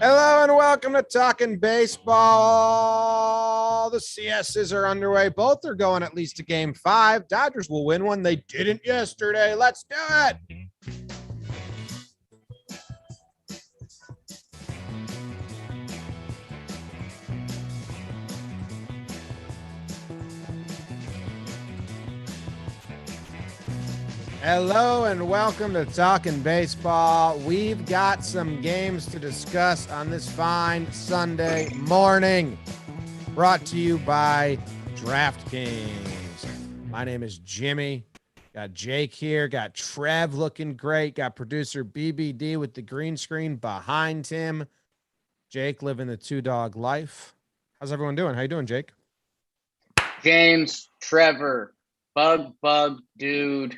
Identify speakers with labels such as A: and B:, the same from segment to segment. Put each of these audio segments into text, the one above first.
A: Hello and welcome to Talkin Baseball. The CSs are underway. Both are going at least to game 5. Dodgers will win one. They didn't yesterday. Let's do it. Hello and welcome to Talkin Baseball. We've got some games to discuss on this fine Sunday morning. Brought to you by DraftKings. My name is Jimmy. Got Jake here. Got Trev looking great. Got producer BBD with the green screen behind him. Jake living the two-dog life. How's everyone doing? How you doing, Jake?
B: James, Trevor, Bug, dude.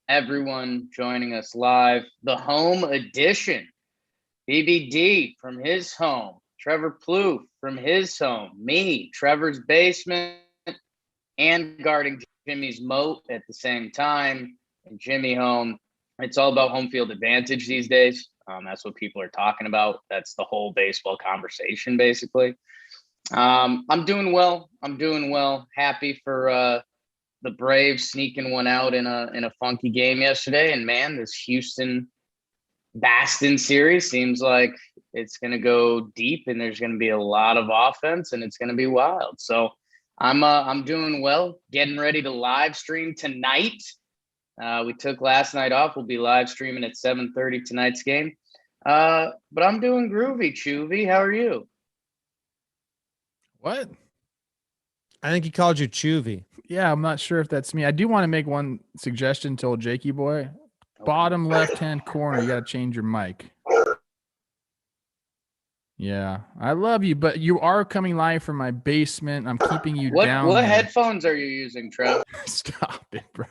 B: Everyone joining us live. The home edition. BBD from his home. Trevor Plouffe from his home. Me, Trevor's basement, and guarding Jimmy's moat at the same time. And Jimmy home. It's all about home field advantage these days. That's what people are talking about. That's the whole baseball conversation, basically. I'm doing well. Happy for the Braves sneaking one out in a funky game yesterday. And man, this Houston-Boston series seems like it's going to go deep and there's going to be a lot of offense and it's going to be wild. So I'm doing well, getting ready to live stream tonight. We took last night off. We'll be live streaming at 7:30 tonight's game. But I'm doing groovy, Chuvy. How are you?
C: What?
A: I think he called you Chuvy.
C: Yeah, I'm not sure if that's me. I do want to make one suggestion to old Jakey boy. Bottom left-hand corner, you got to change your mic. Yeah, I love you, but you are coming live from my basement. I'm keeping you down.
B: What headphones are you using, Trev?
C: Stop it, bro.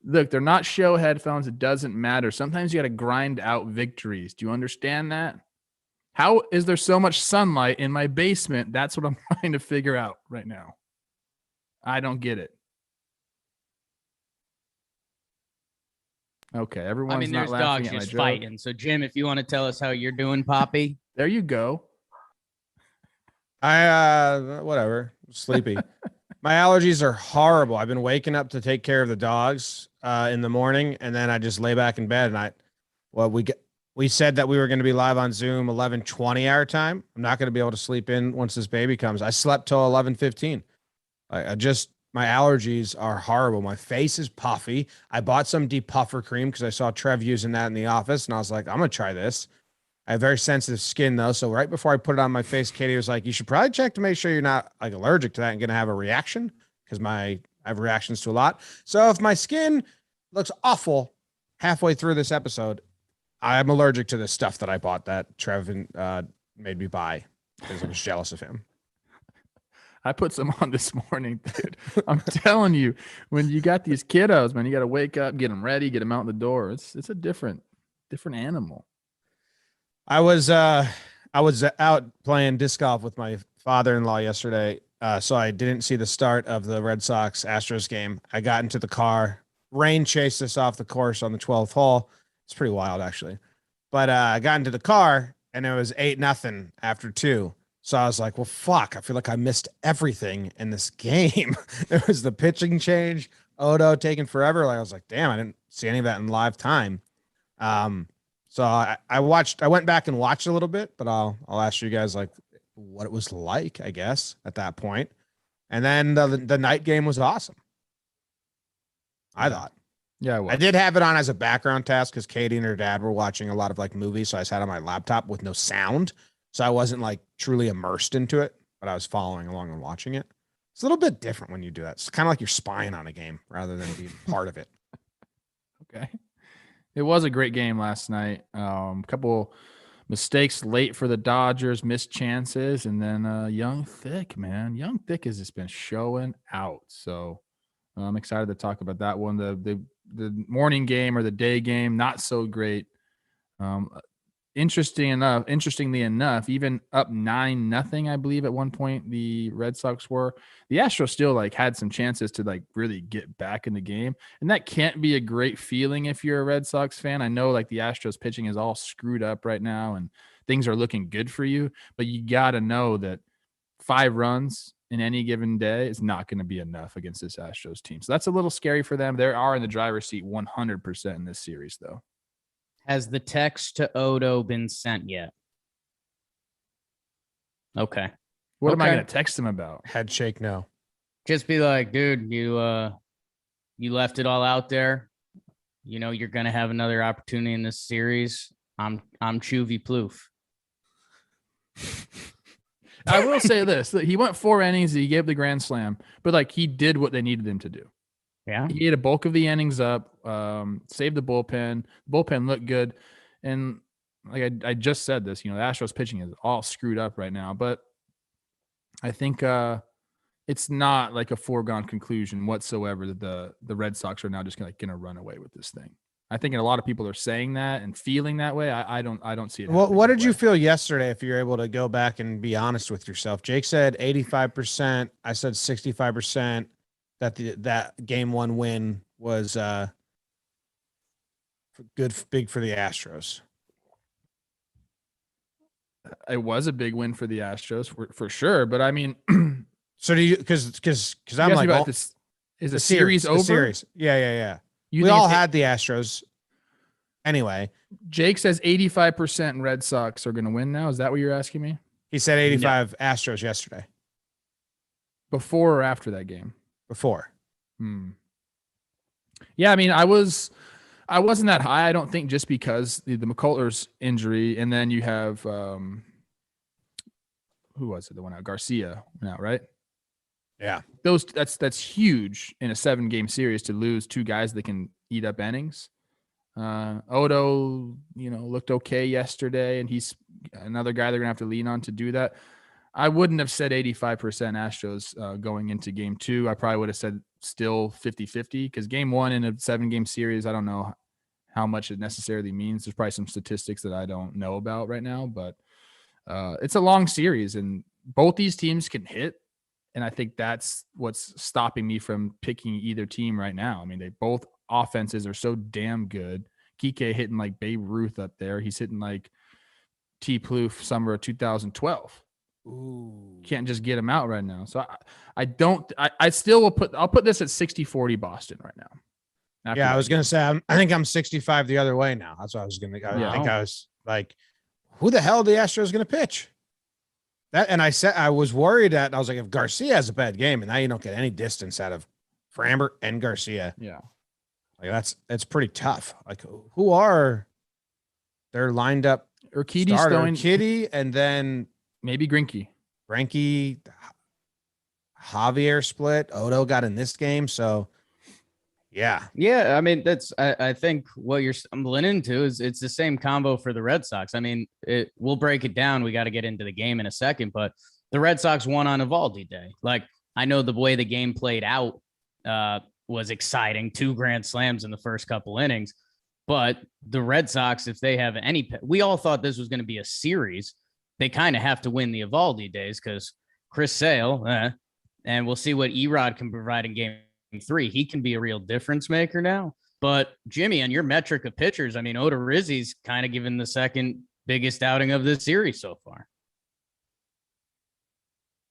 C: Look, they're not show headphones. It doesn't matter. Sometimes you got to grind out victories. Do you understand that? How is there so much sunlight in my basement? That's what I'm trying to figure out right now. I don't get it. Okay, everyone's not laughing at my joke.
D: There's dogs just fighting. So, Jim, if you want to tell us how you're doing, Poppy.
C: There you go.
A: Whatever. Sleepy. My allergies are horrible. I've been waking up to take care of the dogs in the morning, and then I just lay back in bed. And we said that we were going to be live on Zoom 11:20 our time. I'm not going to be able to sleep in once this baby comes. I slept till 11:15. My allergies are horrible. My face is puffy. I bought some depuffer cream because I saw Trev using that in the office, and I was like, I'm going to try this. I have very sensitive skin, though, so right before I put it on my face, Katie was like, you should probably check to make sure you're not like allergic to that and going to have a reaction because I have reactions to a lot. So if my skin looks awful halfway through this episode, I'm allergic to the stuff that I bought that Trev made me buy because I was jealous of him.
C: I put some on this morning, dude. I'm telling you, when you got these kiddos, man, you got to wake up, get them ready, get them out the door. It's a different animal.
A: I was out playing disc golf with my father-in-law yesterday, so I didn't see the start of the Red Sox Astros game. I got into the car. Rain chased us off the course on the 12th hole. It's pretty wild, actually. But I got into the car, and it was 8-0 after 2. So I was like, well, fuck, I feel like I missed everything in this game. There was the pitching change, Odo taking forever. Like I was like, damn, I didn't see any of that in live time. So I went back and watched a little bit, but I'll ask you guys like what it was like, I guess, at that point. And then the night game was awesome. I thought.
C: Yeah,
A: I did have it on as a background task because Katie and her dad were watching a lot of like movies. So I sat on my laptop with no sound. So I wasn't like truly immersed into it, but I was following along and watching it. It's a little bit different when you do that. It's kind of like you're spying on a game rather than being part of it.
C: Okay. It was a great game last night. Couple mistakes late for the Dodgers, missed chances, and then Young Thick has just been showing out. So I'm excited to talk about that one. The morning game or the day game, not so great. Interestingly enough, even up 9-0, I believe at one point the Red Sox were, the Astros still like had some chances to like really get back in the game. And that can't be a great feeling if you're a Red Sox fan. I know like the Astros pitching is all screwed up right now and things are looking good for you, but you got to know that 5 runs in any given day is not going to be enough against this Astros team. So that's a little scary for them. They are in the driver's seat 100% in this series though.
D: Has the text to Odo been sent yet? Okay.
C: What am I
D: Okay.
C: going to text him about?
A: Head shake, no.
D: Just be like, dude, you left it all out there. You know, you're gonna have another opportunity in this series. I'm Chuvy Plouffe.
C: I will say this: he went 4 innings. He gave the grand slam, but like he did what they needed him to do.
D: Yeah.
C: He ate a bulk of the innings up, saved the bullpen. The bullpen looked good. And like I just said this, you know, the Astros pitching is all screwed up right now. But I think it's not like a foregone conclusion whatsoever that the Red Sox are now just going to run away with this thing. I think a lot of people are saying that and feeling that way. I don't see it.
A: What did you feel yesterday if you're able to go back and be honest with yourself? Jake said 85%. I said 65%. That game 1 win was big for the Astros.
C: It was a big win for the Astros for sure, but I mean,
A: so do you because I'm like,
C: about this is the series over?
A: The series. Yeah.
C: You
A: we
C: think
A: all
C: it's-
A: had the Astros. Anyway,
C: Jake says 85% Red Sox are going to win now. Is that what you're asking me?
A: he said 85 Astros yesterday.
C: Before or after that game?
A: Before.
C: Yeah, I mean, I wasn't that high. I don't think just because the McCullers injury, and then you have who was it? The one out, Garcia went out, right?
A: Yeah.
C: That's huge in a 7-game series to lose 2 guys that can eat up innings. Odo, looked okay yesterday, and he's another guy they're gonna have to lean on to do that. I wouldn't have said 85% Astros going into game 2. I probably would have said still 50-50 because game 1 in a 7-game series, I don't know how much it necessarily means. There's probably some statistics that I don't know about right now, but it's a long series and both these teams can hit. And I think that's what's stopping me from picking either team right now. I mean, they both offenses are so damn good. Kike hitting like Babe Ruth up there. He's hitting like T. Plouffe summer of 2012.
A: Ooh.
C: Can't just get him out right now. So I still will I'll put this at 60-40 Boston right now.
A: Yeah, I was going to say, I think I'm 65 the other way now. That's what I was going to, I think I was like, who the hell are the Astros going to pitch? And I said, I was worried that I was like, if Garcia has a bad game and now you don't get any distance out of Framber and Garcia.
C: Yeah.
A: Like that's pretty tough. Like they're lined up.
C: Urquidy's throwing
A: Kitty and then
C: maybe Greinke.
A: Javier split. Odo got in this game. So yeah.
D: Yeah, I mean, I think what you're stumbling into is it's the same combo for the Red Sox. I mean, we'll break it down. We got to get into the game in a second, but the Red Sox won on Eovaldi Day. Like, I know the way the game played out was exciting. 2 grand slams in the first couple innings, but the Red Sox, if they have we all thought this was going to be a series. They kind of have to win the Eovaldi days because Chris Sale, and we'll see what Erod can provide in game 3. He can be a real difference maker now. But Jimmy, on your metric of pitchers, I mean, Odorizzi's kind of given the second biggest outing of this series so far.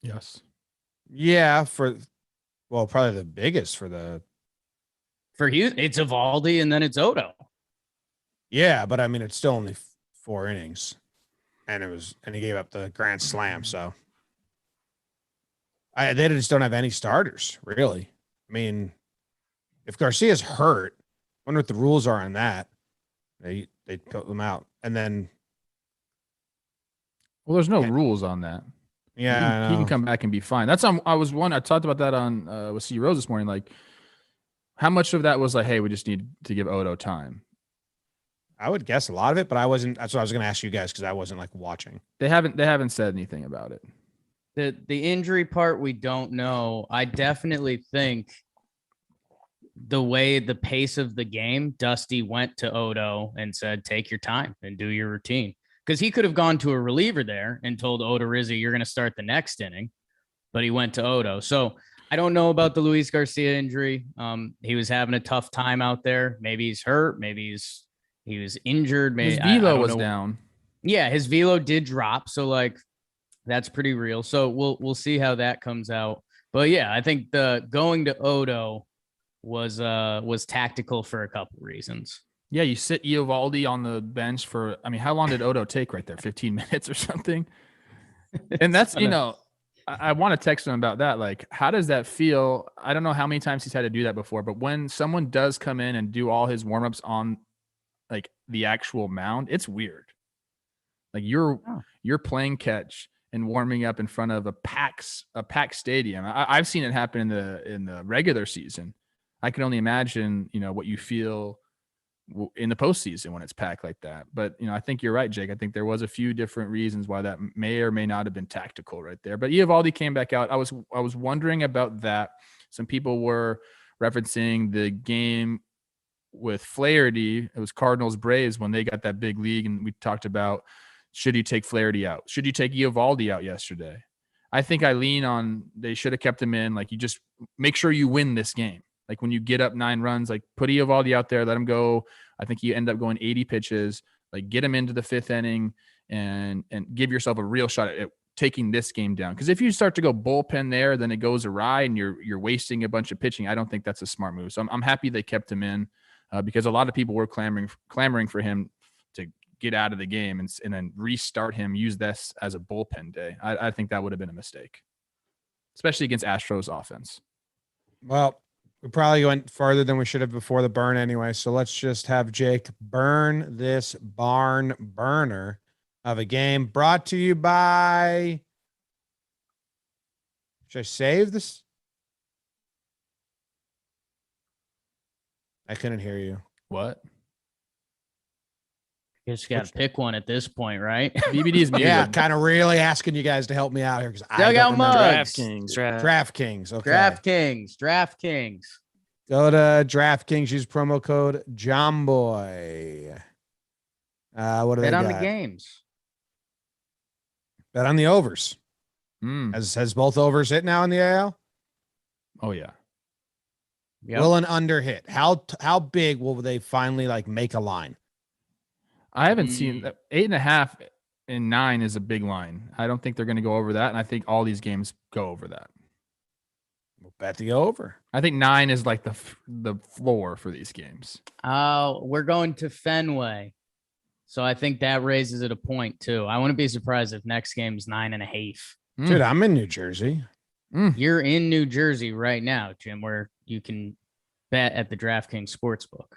C: Yes.
A: Yeah. Probably the biggest for
D: Houston. It's Eovaldi and then it's Odo.
A: Yeah. But I mean, it's still only 4 innings and he gave up the grand slam. So they just don't have any starters really. I mean, if Garcia's hurt, I wonder what the rules are on that. They put them out, and then.
C: Well, there's no rules on that.
A: Yeah,
C: he can come back and be fine. That's I talked about that on with C Rose this morning. Like, how much of that was like, hey, we just need to give Odo time.
A: I would guess a lot of it, but I wasn't. That's what I was going to ask you guys because I wasn't like watching.
C: They haven't said anything about it.
D: The injury part, we don't know. I definitely think the way the pace of the game, Dusty went to Odo and said, take your time and do your routine. because he could have gone to a reliever there and told Oda Rizzi, you're going to start the next inning, but he went to Odo. So I don't know about the Luis Garcia injury. He was having a tough time out there. Maybe he's hurt. Maybe he was injured. Maybe
C: His velo was
D: know.
C: down.
D: Yeah, his velo did drop. So like that's pretty real. So we'll see how that comes out. But yeah, I think the going to Odo was tactical for a couple reasons.
C: Yeah, you sit Eovaldi on the bench for, I mean, how long did Odo take right there? 15 minutes or something? And that's, I want to text him about that. Like, how does that feel? I don't know how many times he's had to do that before, but when someone does come in and do all his warmups on like the actual mound, it's weird. Like you're playing catch and warming up in front of a packed stadium. I've seen it happen in the regular season. I can only imagine, what you feel in the postseason when it's packed like that. But, I think you're right, Jake. I think there was a few different reasons why that may or may not have been tactical right there. But Eovaldi came back out. I was wondering about that. Some people were referencing the game with Flaherty. It was Cardinals Braves when they got that big league, and we talked about, should you take Flaherty out? Should you take Eovaldi out yesterday? I think I lean on they should have kept him in. Like, you just make sure you win this game. Like when you get up 9 runs, like put Eovaldi out there, let him go. I think you end up going 80 pitches, like get him into the 5th inning and give yourself a real shot at taking this game down. Because if you start to go bullpen there, then it goes awry and you're wasting a bunch of pitching. I don't think that's a smart move. So I'm happy they kept him in because a lot of people were clamoring for him to get out of the game and then restart him, use this as a bullpen day. I think that would have been a mistake, especially against Astros offense.
A: Well, we probably went farther than we should have before the burn anyway. So let's just have Jake burn this barn burner of a game brought to you by. Should I save this? I couldn't hear you.
C: What?
D: You just got to pick one at this point, right?
C: BBD's muted.
A: Yeah, kind of really asking you guys to help me out here because I
D: Dug out
A: don't remember.
D: mugs.
A: DraftKings. Okay.
D: DraftKings.
A: Go to DraftKings. Use promo code JOMBOY. What do they
D: Bet on
A: got?
D: the games.
A: Bet on the overs.
C: Mm.
A: Has both overs hit now in the AL?
C: Oh yeah.
D: Yep.
A: Will an under hit? How big will they finally like make a line?
C: I haven't seen 8.5 and 9 is a big line. I don't think they're going to go over that. And I think all these games go over that.
A: We'll bet the over.
C: I think 9 is like the floor for these games.
D: We're going to Fenway. So I think that raises it a point too. I wouldn't be surprised if next game's 9.5.
A: Dude, I'm in New Jersey.
D: You're in New Jersey right now, Jim, where you can bet at the DraftKings Sportsbook.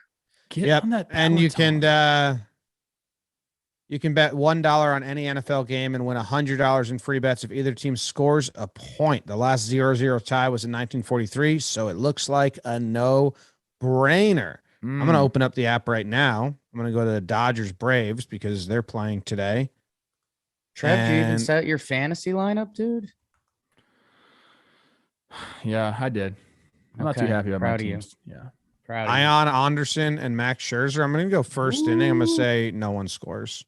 C: Get on that
A: and you
C: Peloton.
A: can bet $1 on any NFL game and win $100 in free bets if either team scores a point. The last 0-0 tie was in 1943, so it looks like a no-brainer. I'm going to open up the app right now. I'm going to go to the Dodgers Braves because they're playing today.
D: Trev, do you even set your fantasy lineup, dude?
C: Yeah, I did. I'm not too happy about my teams. Yeah.
D: Proud of you.
A: Ion Anderson and Max Scherzer. I'm going to go first inning. I'm going to say no one scores.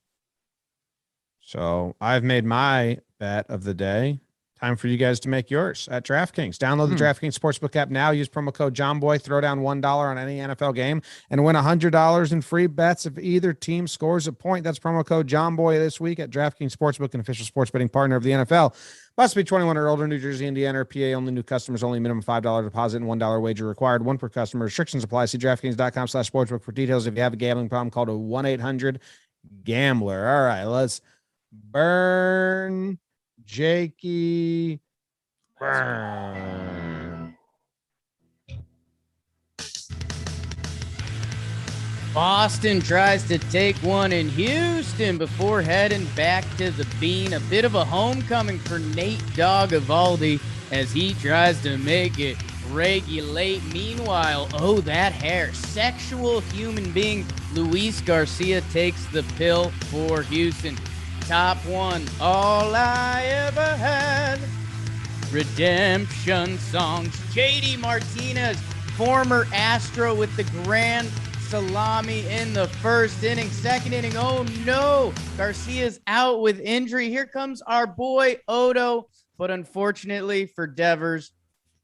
A: So I've made my bet of the day. Time for you guys to make yours at DraftKings. Download the DraftKings Sportsbook app now. Use promo code JOMBOY. Throw down $1 on any NFL game and win $100 in free bets if either team scores a point. That's promo code JOMBOY this week at DraftKings Sportsbook, an official sports betting partner of the NFL. Must be 21 or older. New Jersey, Indiana, or PA. Only new customers. Only minimum $5 deposit and $1 wager required. One per customer. Restrictions apply. See DraftKings.com/sportsbook for details. If you have a gambling problem, call to 1-800-GAMBLER. All right, let's burn Jakey. Burn.
D: Boston tries to take one in Houston before heading back to the Bean. A bit of a homecoming for Nate Dogg Eovaldi as he tries to make it regulate. Meanwhile, oh, that hair. Sexual human being Luis Garcia takes the pill for Houston. Top one, all I ever had. Redemption songs. JD Martinez, former Astro with the grand salami in the first inning. Second inning, oh no, Garcia's out with injury. Here comes our boy Odo, but unfortunately for Devers,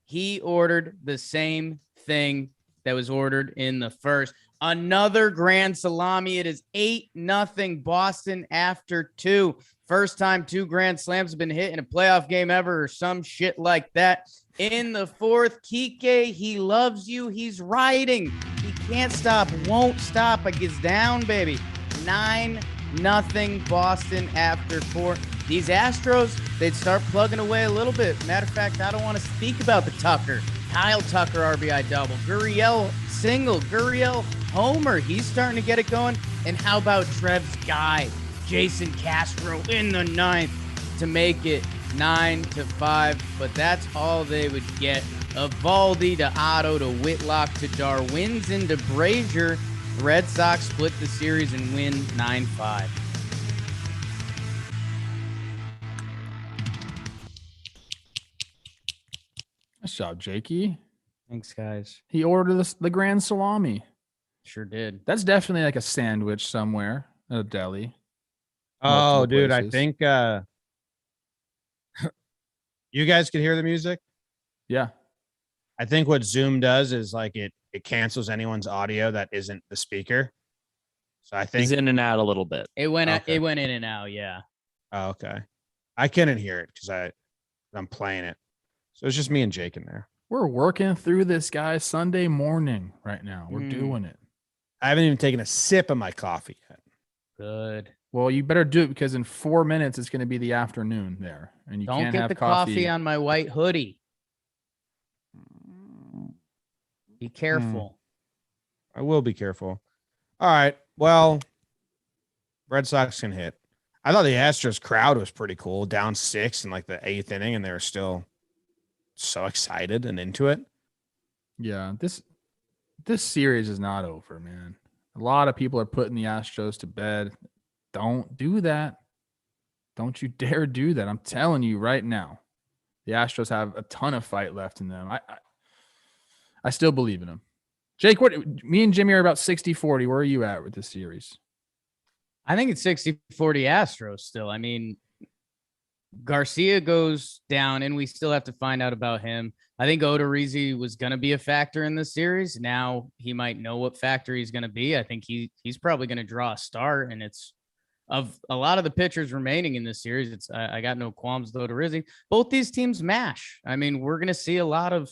D: he ordered the same thing that was ordered in the first. Another grand salami. It is 8-0 Boston after 2. First time 2 grand slams have been hit in a playoff game ever or some shit like that. In the fourth, Kike, he loves you. He's riding. He can't stop, won't stop. It gets down, baby. 9-0 Boston after 4. These Astros, they'd start plugging away a little bit. Matter of fact, I don't want to speak about the Tucker. Kyle Tucker RBI double. Gurriel single. Gurriel homer. He's starting to get it going. And how about Trev's guy, Jason Castro, in the 9th to make it 9-5. But that's all they would get. Evaldi to Otto to Whitlock to Darwinzon to Brazier. The Red Sox split the series and win 9-5.
C: Nice job, Jakey.
D: Thanks, guys.
C: He ordered the grand salami.
D: Sure did.
C: That's definitely like a sandwich somewhere at a deli.
A: Oh,
C: Multiple
A: dude, I
C: places.
A: think you guys can hear the music.
C: Yeah.
A: I think what Zoom does is like it cancels anyone's audio that isn't the speaker. So I think
E: He's in and out a little bit.
D: It went
A: Okay.
D: it went in and out, yeah.
A: Oh, okay. I couldn't hear it because I'm playing it. So it's just me and Jake in there.
C: We're working through this, guys. Sunday morning right now. We're doing it.
A: I haven't even taken a sip of my coffee yet.
D: Good.
C: Well, you better do it because in 4 minutes it's going to be the afternoon there, and you
D: Don't
C: can't
D: get
C: have
D: the coffee on my white hoodie. Be careful.
A: I will be careful. All right. Well, Red Sox can hit. I thought the Astros crowd was pretty cool. Down 6 in like the 8th inning, and they were still so excited and into it.
C: Yeah, this series is not over, man. A lot of people are putting the Astros to bed. Don't do that. Don't you dare do that. I'm telling you right now. The Astros have a ton of fight left in them. I still believe in them. Jake, me and Jimmy are about 60-40. Where are you at with this series?
D: I think it's 60-40 Astros still. I mean, Garcia goes down, and we still have to find out about him. I think Odorizzi was going to be a factor in this series. Now he might know what factor he's going to be. I think he's probably going to draw a start, and it's of a lot of the pitchers remaining in this series. I got no qualms with Odorizzi. Both these teams mash. I mean, we're going to see a lot of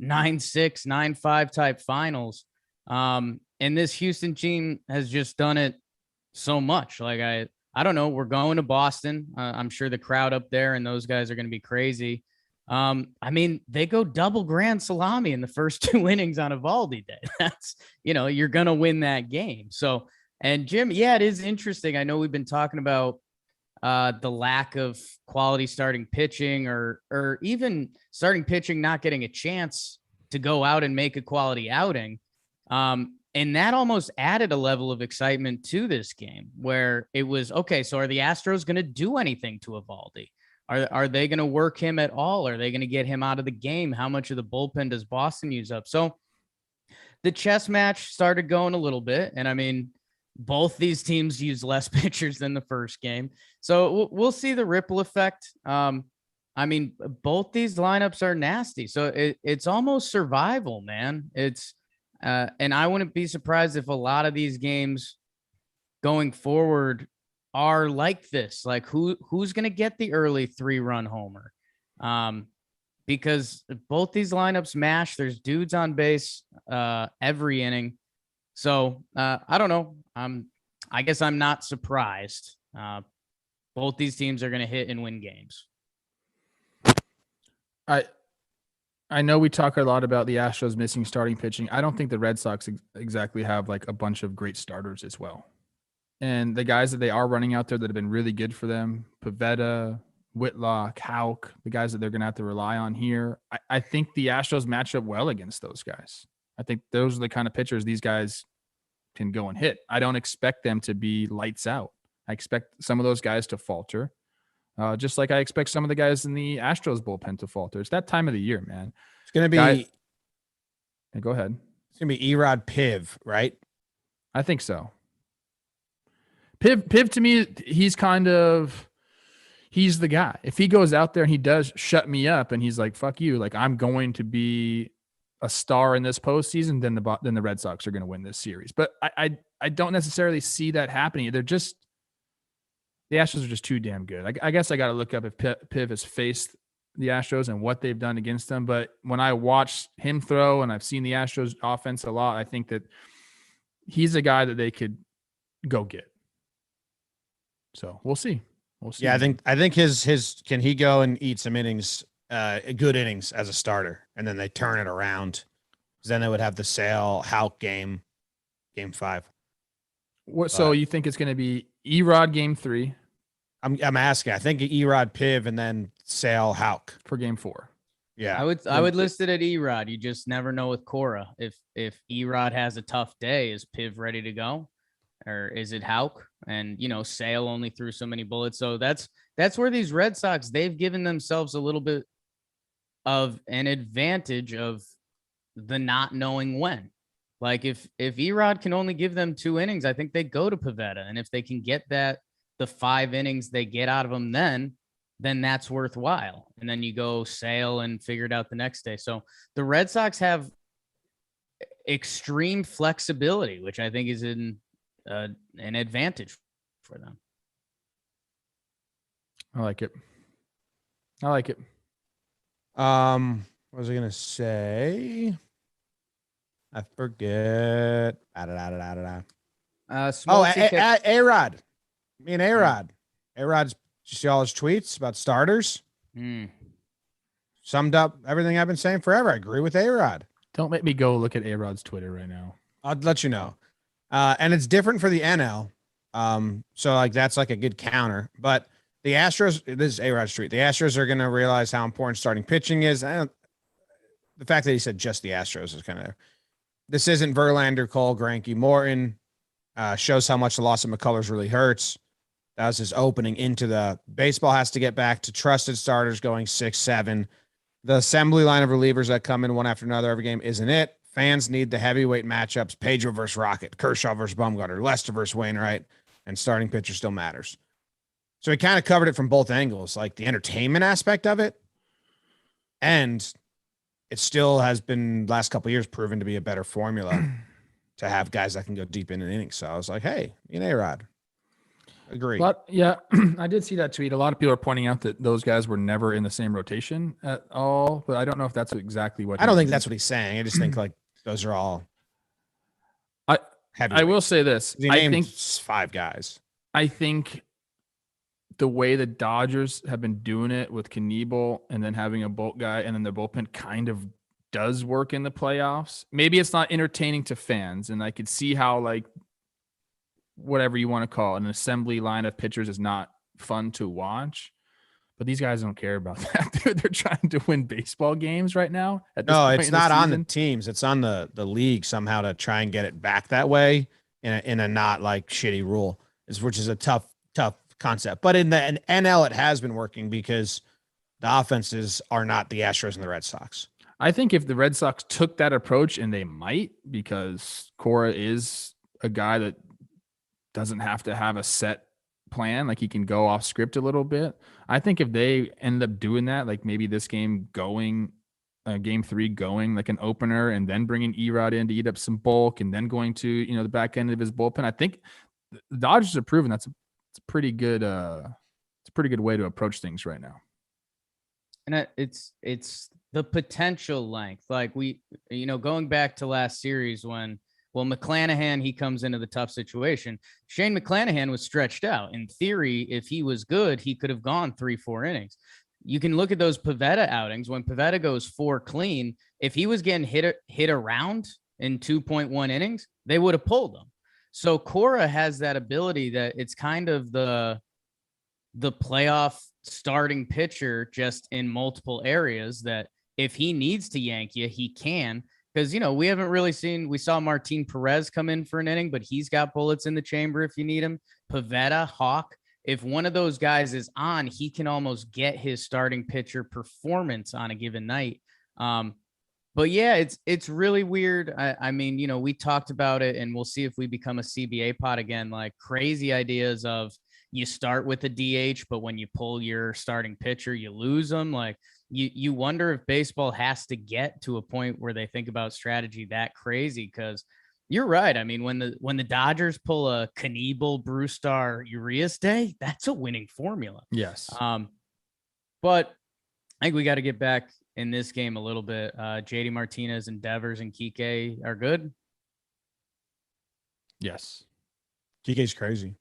D: 9-6, 9-5 type finals. And this Houston team has just done it so much. Like I don't know. We're going to Boston. I'm sure the crowd up there and those guys are going to be crazy. I mean, they go double grand salami in the first 2 innings on Evaldi Day. That's, you're going to win that game. So, and Jim, yeah, it is interesting. I know we've been talking about the lack of quality starting pitching or even starting pitching not getting a chance to go out and make a quality outing. And that almost added a level of excitement to this game where it was, okay, so are the Astros going to do anything to Evaldi? Are they going to work him at all? Are they going to get him out of the game? How much of the bullpen does Boston use up? So the chess match started going a little bit. And I mean, both these teams use less pitchers than the first game. So we'll see the ripple effect. I mean, both these lineups are nasty. So it's almost survival, man. And I wouldn't be surprised if a lot of these games going forward are like this. Like who's going to get the early 3-run homer? Because both these lineups mash. There's dudes on base every inning. So I don't know. I guess I'm not surprised. Both these teams are going to hit and win games.
C: I know we talk a lot about the Astros missing starting pitching. I don't think the Red Sox exactly have like a bunch of great starters as well. And the guys that they are running out there that have been really good for them, Pivetta, Whitlock, Houck, the guys that they're going to have to rely on here. I think the Astros match up well against those guys. I think those are the kind of pitchers these guys can go and hit. I don't expect them to be lights out. I expect some of those guys to falter. Just like I expect some of the guys in the Astros bullpen to falter. It's that time of the year, man.
A: It's going to be
C: Go ahead.
A: It's gonna be Erod Piv, right?
C: I think so. Piv to me, he's the guy. If he goes out there and he does shut me up and he's like, fuck you, like I'm going to be a star in this postseason, then the Red Sox are going to win this series. But I don't necessarily see that happening. The Astros are just too damn good. I guess I got to look up if Piv has faced the Astros and what they've done against them. But when I watch him throw and I've seen the Astros offense a lot, I think that he's a guy that they could go get. So we'll see.
A: Yeah, I think his can he go and eat some innings, good innings as a starter, and then they turn it around. Then they would have the Sale Houck game 5.
C: So you think it's going to be Erod game 3?
A: I'm asking. I think Erod Piv and then Sale Houck
C: for game 4.
A: Yeah,
D: I would list it at Erod. You just never know with Cora. If Erod has a tough day, is Piv ready to go, or is it Houck? And Sale only threw so many bullets. So that's where these Red Sox, they've given themselves a little bit of an advantage of the not knowing when. Like if Erod can only give them 2 innings, I think they go to Pivetta, and if they can get the 5 innings they get out of him, then that's worthwhile. And then you go Sale and figure it out the next day. So the Red Sox have extreme flexibility, which I think is an advantage for them.
C: I like it.
A: What was I gonna say? I forget. A-Rod. Me and A-Rod. A-Rod's just see all his tweets about starters. Summed up everything I've been saying forever. I agree with A-Rod.
C: Don't make me go look at A-Rod's Twitter right now.
A: I'll let you know. And it's different for the NL. So like that's like a good counter. But the Astros, this is A-Rod's tweet. The Astros are going to realize how important starting pitching is. The fact that he said just the Astros is kind of. This isn't Verlander, Cole, Greinke, Morton. Shows how much the loss of McCullers really hurts. That was his opening into the baseball has to get back to trusted starters going 6-7. The assembly line of relievers that come in one after another every game isn't it. Fans need the heavyweight matchups, Pedro versus Rocket, Kershaw versus Bumgarner, Lester versus Wainwright, and starting pitcher still matters. So he kind of covered it from both angles, like the entertainment aspect of it. And it still has been last couple of years proven to be a better formula to have guys that can go deep in an inning. So I was like, hey, me and A-Rod agree.
C: But yeah, I did see that tweet. A lot of people are pointing out that those guys were never in the same rotation at all, but I don't know if that's exactly what
A: I don't think that's what he's saying. I just think like those are all heavy.
C: I will say this.
A: I think 5 guys.
C: I think the way the Dodgers have been doing it with Knievel and then having a bolt guy and then the bullpen kind of does work in the playoffs. Maybe it's not entertaining to fans, and I could see how like whatever you want to call it, an assembly line of pitchers is not fun to watch. But these guys don't care about that. Dude, they're trying to win baseball games right now.
A: No, it's not on the teams. It's on the league somehow to try and get it back that way in a not like shitty rule, which is a tough concept. But in the NL, it has been working because the offenses are not the Astros and the Red Sox.
C: I think if the Red Sox took that approach, and they might, because Cora is a guy that doesn't have to have a set plan, like he can go off script a little bit. I think if they end up doing that, like maybe this game going, game 3 going like an opener, and then bringing Erod in to eat up some bulk, and then going to the back end of his bullpen, I think the Dodgers have proven it's a pretty good way to approach things right now.
D: And it's the potential length, like we going back to last series when McClanahan, he comes into the tough situation. Shane McClanahan was stretched out. In theory, if he was good, he could have gone 3-4 innings. You can look at those Pivetta outings when Pivetta goes 4 clean. If he was getting hit around in 2.1 innings, they would have pulled him. So Cora has that ability that it's kind of the playoff starting pitcher just in multiple areas that if he needs to yank you, he can. Because, we haven't really we saw Martin Perez come in for an inning, but he's got bullets in the chamber if you need him. Pivetta, Hawk, if one of those guys is on, he can almost get his starting pitcher performance on a given night. But yeah, it's really weird. I mean, you know, we talked about it, and we'll see if we become a CBA pod again. Like crazy ideas of you start with a DH, but when you pull your starting pitcher, you lose them. Like you wonder if baseball has to get to a point where they think about strategy that crazy. Because you're right. I mean, when the Dodgers pull a Knievel, Brewstar, Urias day, that's a winning formula.
C: Yes.
D: But I think we got to get back in this game a little bit. JD Martinez and Devers and Kike are good.
C: Yes.
A: Kike's crazy.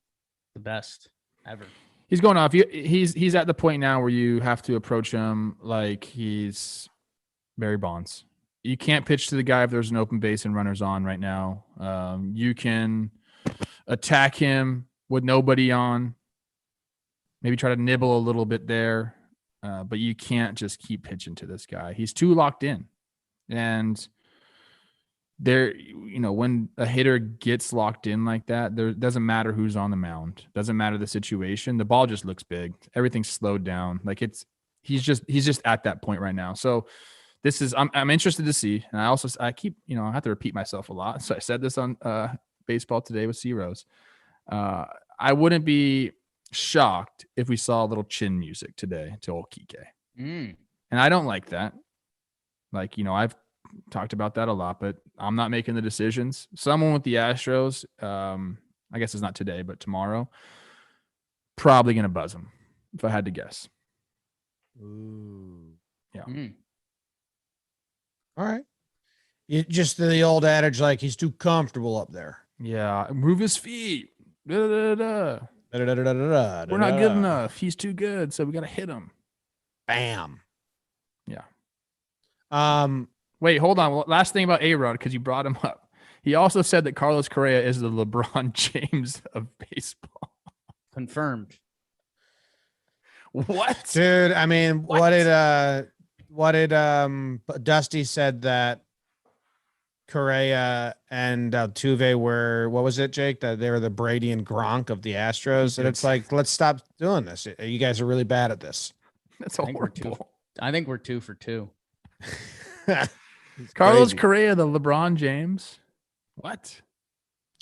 D: The best ever.
C: He's going off. He's at the point now where you have to approach him like he's Barry Bonds. You can't pitch to the guy if there's an open base and runners on right now. You can attack him with nobody on. Maybe try to nibble a little bit there. But you can't just keep pitching to this guy. He's too locked in. And there, you know, when a hitter gets locked in like that, there doesn't matter who's on the mound. Doesn't matter the situation. The ball just looks big. Everything's slowed down. Like he's just at that point right now. So this is I'm interested to see. And I keep, you know, I have to repeat myself a lot. So I said this on Baseball Today with C Rose. I wouldn't be shocked if we saw a little chin music today to old Kike. And I don't like that. Like, you know, I've talked about that a lot, but I'm not making the decisions. Someone with the Astros, I guess it's not today, but tomorrow, probably going to buzz him if I had to guess.
A: Ooh.
C: Yeah.
A: All right. Just the old adage, like he's too comfortable up there.
C: Yeah. Move his feet. We're not good enough. He's too good, so we got to hit him.
A: Bam.
C: Yeah.
A: Wait,
C: hold on. Last thing about A-Rod, because you brought him up. He also said that Carlos Correa is the LeBron James of baseball.
D: Confirmed.
C: What?
A: Dude, I mean, what did Dusty said that Correa and Altuve were, what was it, Jake? That they were the Brady and Gronk of the Astros. And it's like, let's stop doing this. You guys are really bad at this.
C: That's horrible.
D: I think we're 2 for 2.
C: Carlos Correa, the LeBron James. What?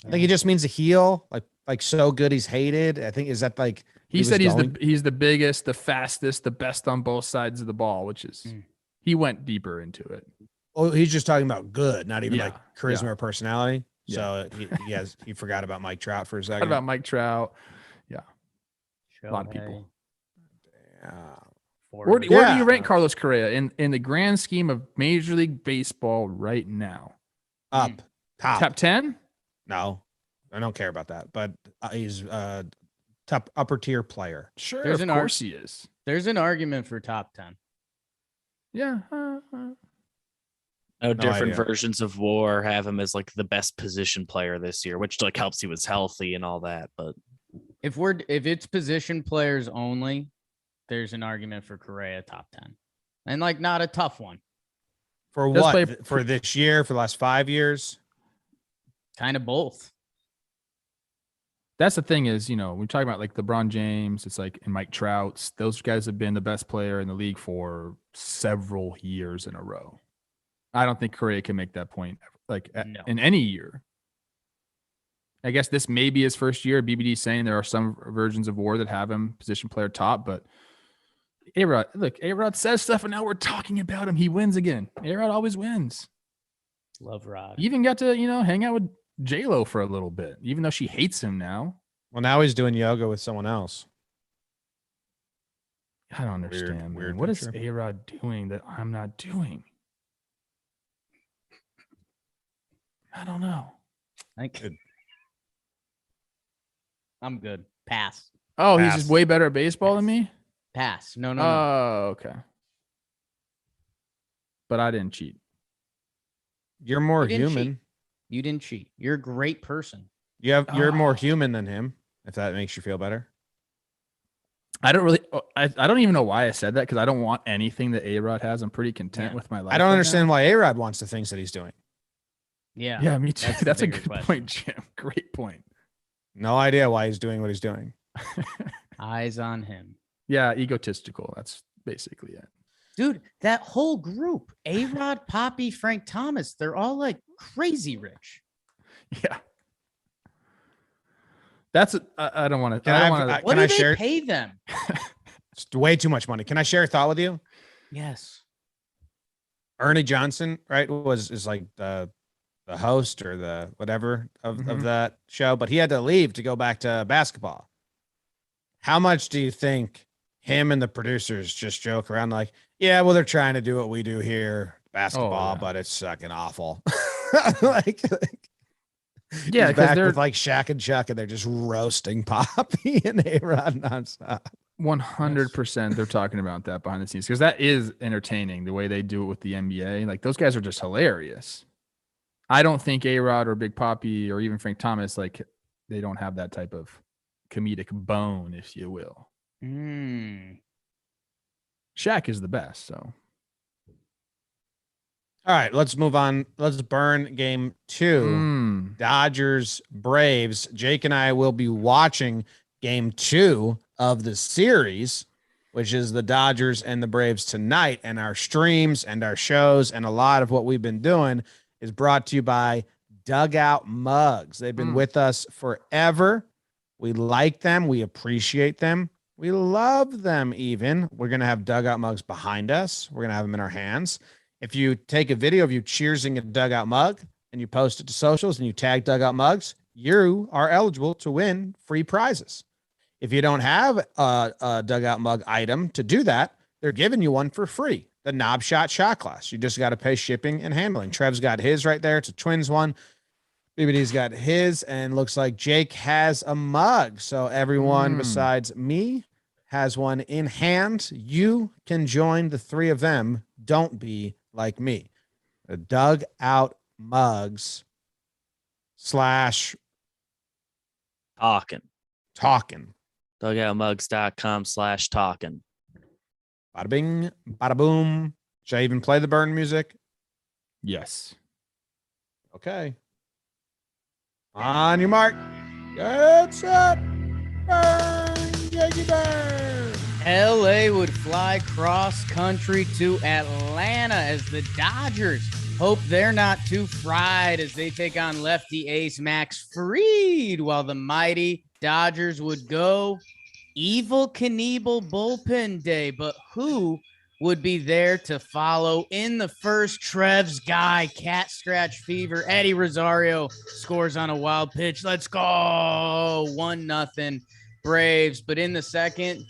A: I think he just means a heel, like so good he's hated. I think is that like
C: he said he's the biggest, the fastest, the best on both sides of the ball, which is he went deeper into it.
A: Oh, he's just talking about good, not even like charisma or personality. So he forgot about Mike Trout for a second.
C: What about Mike Trout? Yeah.
D: A
C: lot of people.
D: Where
C: do you rank Carlos Correa in the grand scheme of Major League Baseball right now?
A: Up.
C: Top 10?
A: No, I don't care about that. But he's top upper tier player.
C: Sure, of course he is.
D: There's an argument for top 10.
C: Yeah.
E: Different versions of WAR have him as like the best position player this year, which like helps he was healthy and all that. But
D: if it's position players only, there's an argument for Correa top 10, and like not a tough one.
A: For what? For this year? For the last 5 years?
D: Kind of both.
C: That's the thing is, you know, we talk about like LeBron James, it's like, and Mike Trout. Those guys have been the best player in the league for several years in a row. I don't think Correa can make that point in any year. I guess this may be his first year. BBD saying there are some versions of WAR that have him position player top, but A-Rod says stuff and now we're talking about him. He wins again. A-Rod always wins.
D: Love Rod.
C: He even got to, you know, hang out with J-Lo for a little bit, even though she hates him now.
A: Well, now he's doing yoga with someone else.
C: I don't understand. Weird. What is A-Rod doing that I'm not doing? I don't know.
D: I'm good. Pass.
C: Oh, he's just way better at baseball than me?
D: Pass. No.
C: Oh, okay. But I didn't cheat.
A: You're more human.
D: You didn't cheat. You're a great person.
A: You're more human than him, if that makes you feel better.
C: I don't even know why I said that, because I don't want anything that A-Rod has. I'm pretty content with my life.
A: I don't understand why A-Rod wants the things that he's doing.
D: Yeah,
C: me too. That's a good point, Jim. Great point.
A: No idea why he's doing what he's doing.
D: Eyes on him.
C: Yeah, egotistical. That's basically it.
D: Dude, that whole group, A-Rod, Poppy, Frank Thomas, they're all like crazy rich.
C: Yeah. That's I don't want to.
A: Can
C: I
A: I
C: don't
A: have-
C: want to.
D: What
A: Can
D: do
A: I
D: they
A: share-
D: pay them?
A: It's way too much money. Can I share a thought with you?
D: Yes.
A: Ernie Johnson, right, is like the host or the whatever of
C: Mhm.
A: that show, but he had to leave to go back to basketball. How much do you think him and the producers just joke around like, yeah, well, they're trying to do what we do here, basketball,
C: yeah.
A: but it's fucking awful. like
C: Yeah,
A: he's
C: 'cause
A: back
C: they're-
A: with like Shaq and Chuck, and they're just roasting Poppy and A-Rod nonstop.
C: 100% they're talking about that behind the scenes because that is entertaining the way they do it with the NBA. Like those guys are just hilarious. I don't think A-Rod or Big Poppy or even Frank Thomas, like they don't have that type of comedic bone, if you will. Shaq is the best. So
A: All right, let's move on. Let's burn game 2. Dodgers Braves. Jake and I will be watching game 2 of the series, which is the Dodgers and the Braves tonight. And our streams and our shows and a lot of what we've been doing is brought to you by Dugout Mugs. They've been with us forever. We like them. We appreciate them. We love them even. We're going to have Dugout Mugs behind us. We're going to have them in our hands. If you take a video of you cheersing a Dugout Mug and you post it to socials and you tag Dugout Mugs, you are eligible to win free prizes. If you don't have a Dugout Mug item to do that, they're giving you one for free. The Knob Shot Shot Glass. You just got to pay shipping and handling. Trev's got his right there. It's a Twins one. BBD's got his, and looks like Jake has a mug. So everyone besides me has one in hand. You can join the 3 of them. Don't be like me. The Dugout Mugs /
E: Talkin.
A: Talkin.
E: Dugoutmugs.com/talkin.
A: Bada bing, bada boom. Should I even play the burn music?
C: yes.
A: Okay. On your mark. Get set. Burn, Jakey, burn.
D: LA would fly cross country to Atlanta as the Dodgers hope they're not too fried as they take on lefty ace Max Fried, while the mighty Dodgers would go Evil Knievel bullpen day. But who would be there to follow in the first? Trev's guy, cat scratch fever. Eddie Rosario scores on a wild pitch. Let's go. 1-0 Braves. But in the second,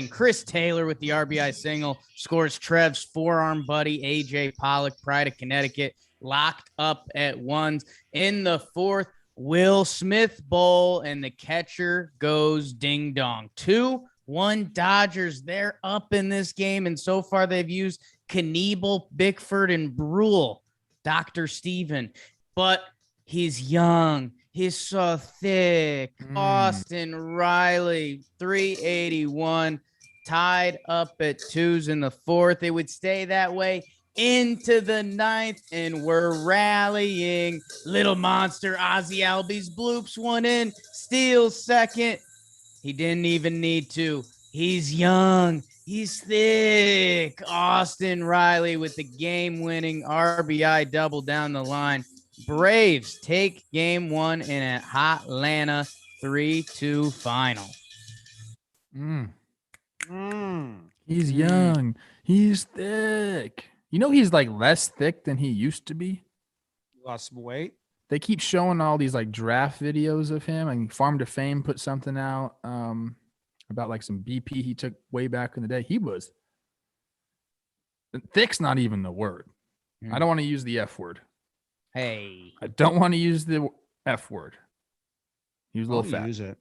D: Chris Taylor with the RBI single scores Trev's forearm buddy, AJ Pollock, pride of Connecticut, locked up at 1s. In the fourth, Will Smith bowl, and the catcher goes ding dong. 2-1 Dodgers. They're up in this game, and so far they've used Knievel, Bickford, and Brule, Dr. Steven. But he's young. He's so thick. Austin Riley, 381, tied up at 2s in the fourth. It would stay that way into the ninth, and we're rallying. Little monster Ozzy Albies bloops one in, steals second. He didn't even need to. He's young. He's thick. Austin Riley with the game-winning RBI double down the line. Braves take game 1 in a Atlanta 3-2 final.
C: He's young. He's thick. You know, he's like less thick than he used to be.
A: Lost some weight.
C: They keep showing all these like draft videos of him. I mean, Farm to Fame put something out about like some BP he took way back in the day. He was thick's not even the word. I don't want to use the F word.
D: Hey.
C: I don't want to use the F word. He was a little fat.
A: Use it.
C: He was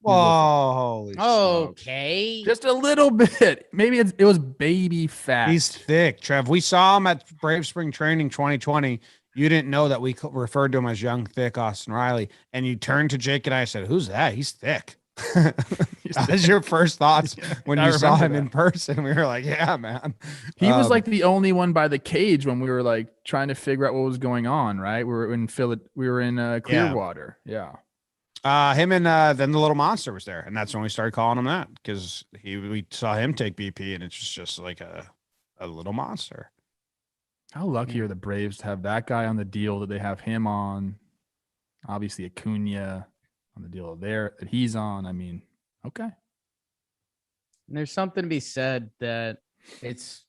C: a little
A: Whoa, holy smokes.
D: Okay.
C: Just a little bit. Maybe it was baby fat.
A: He's thick, Trev. We saw him at Brave Spring Training 2020. You didn't know that we referred to him as young, thick Austin Riley. And you turned to Jake and I said, "Who's that? He's thick." That was your first thoughts when
C: I
A: you saw
C: remember
A: him in
C: that.
A: person. We were like, "Yeah, man."
C: He was like the only one by the cage when we were like trying to figure out what was going on. Right? We were in Clearwater. Yeah.
A: Him and then the little monster was there, and that's when we started calling him that because we saw him take BP, and it's just like a a little monster.
C: How lucky are the Braves to have that guy on the deal that they have him on? Obviously, Acuna on the deal that he's on. I mean, okay.
D: And there's something to be said that it's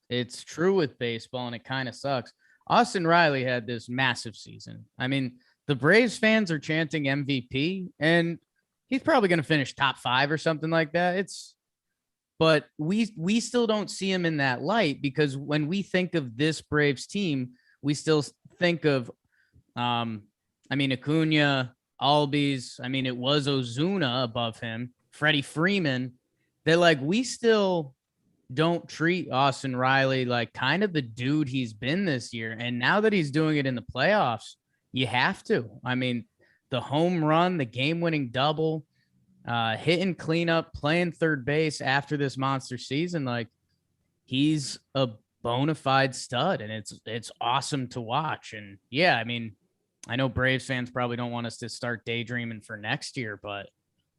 D: true with baseball, and it kind of sucks. Austin Riley had this massive season. I mean, the Braves fans are chanting MVP, and he's probably going to finish top 5 or something like that. But we still don't see him in that light, because when we think of this Braves team, we still think of, Acuna, Albies. I mean, it was Ozuna above him, Freddie Freeman. They're like, we still don't treat Austin Riley like kind of the dude he's been this year. And now that he's doing it in the playoffs, you have to. I mean, the home run, the game-winning double, hitting cleanup, playing third base after this monster season, like, he's a bona fide stud, and it's awesome to watch. And yeah, I mean, I know Braves fans probably don't want us to start daydreaming for next year, but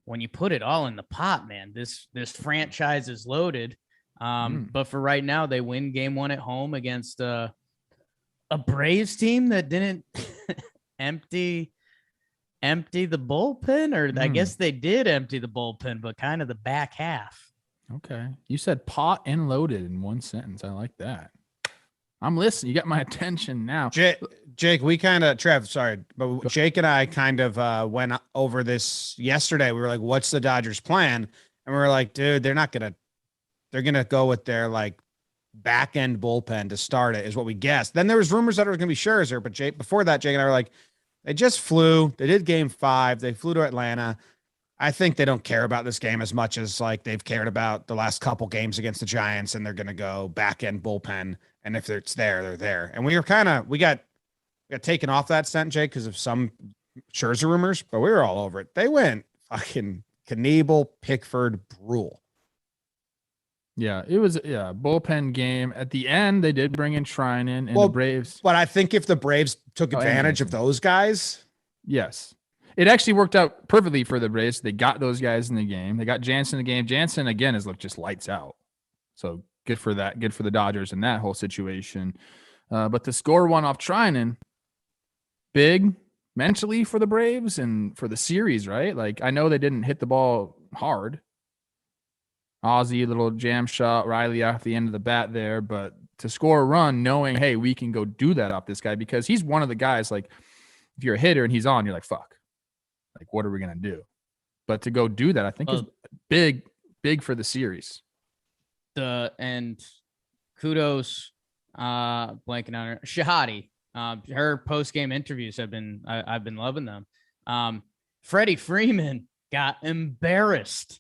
D: when you put it all in the pot, man, this franchise is loaded. But for right now, they win game 1 at home against a Braves team that didn't empty the bullpen, or I guess they did empty the bullpen, but kind of the back half.
C: Okay. You said pot and loaded in one sentence. I like that. I'm listening. You got my attention now.
A: Jake, we kind of, Trev, sorry, but Jake and I kind of went over this yesterday. We were like, what's the Dodgers plan? And we were like, dude, they're going to go with their like back end bullpen to start it, is what we guessed. Then there was rumors that it was going to be Scherzer, but before that, Jake and I were like, they just flew. They did game 5. They flew to Atlanta. I think they don't care about this game as much as like they've cared about the last couple games against the Giants, and they're going to go back end bullpen. And if it's there, they're there. And we got taken off that scent, Jake, because of some Scherzer rumors, but we were all over it. They went fucking Knievel, Pickford, Brule.
C: Yeah, it was bullpen game. At the end, they did bring in Treinen and the Braves.
A: But I think if the Braves took advantage of those guys.
C: Yes. It actually worked out perfectly for the Braves. They got those guys in the game. They got Jansen in the game. Jansen, again, has looked just lights out. So good for that. Good for the Dodgers in that whole situation. But to score one off Treinen, big mentally for the Braves and for the series, right? Like, I know they didn't hit the ball hard. Ozzy, little jam shot, Riley off the end of the bat there. But to score a run, knowing, hey, we can go do that off this guy, because he's one of the guys, like, if you're a hitter and he's on, you're like, fuck. Like, what are we going to do? But to go do that, I think is big for the series.
D: And kudos, blanking on her, Shahadi. Her post-game interviews I've been loving them. Freddie Freeman got embarrassed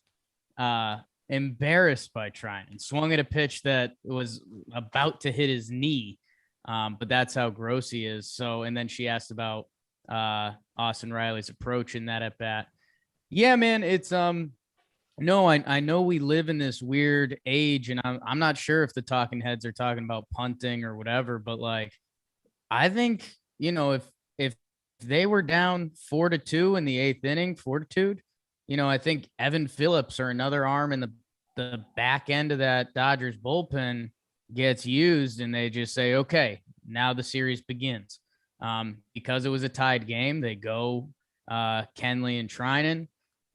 D: by Treinen, swung at a pitch that was about to hit his knee. But that's how gross he is. So, and then she asked about Austin Riley's approach in that at bat. Yeah, man, it's no, I know we live in this weird age, and I'm not sure if the talking heads are talking about punting or whatever, but like, I think, if they were down 4-2 in the 8th inning, fortitude, I think Evan Phillips or another arm in the back end of that Dodgers bullpen gets used, and they just say, okay, now the series begins. Because it was a tied game, they go Kenley and Treinen.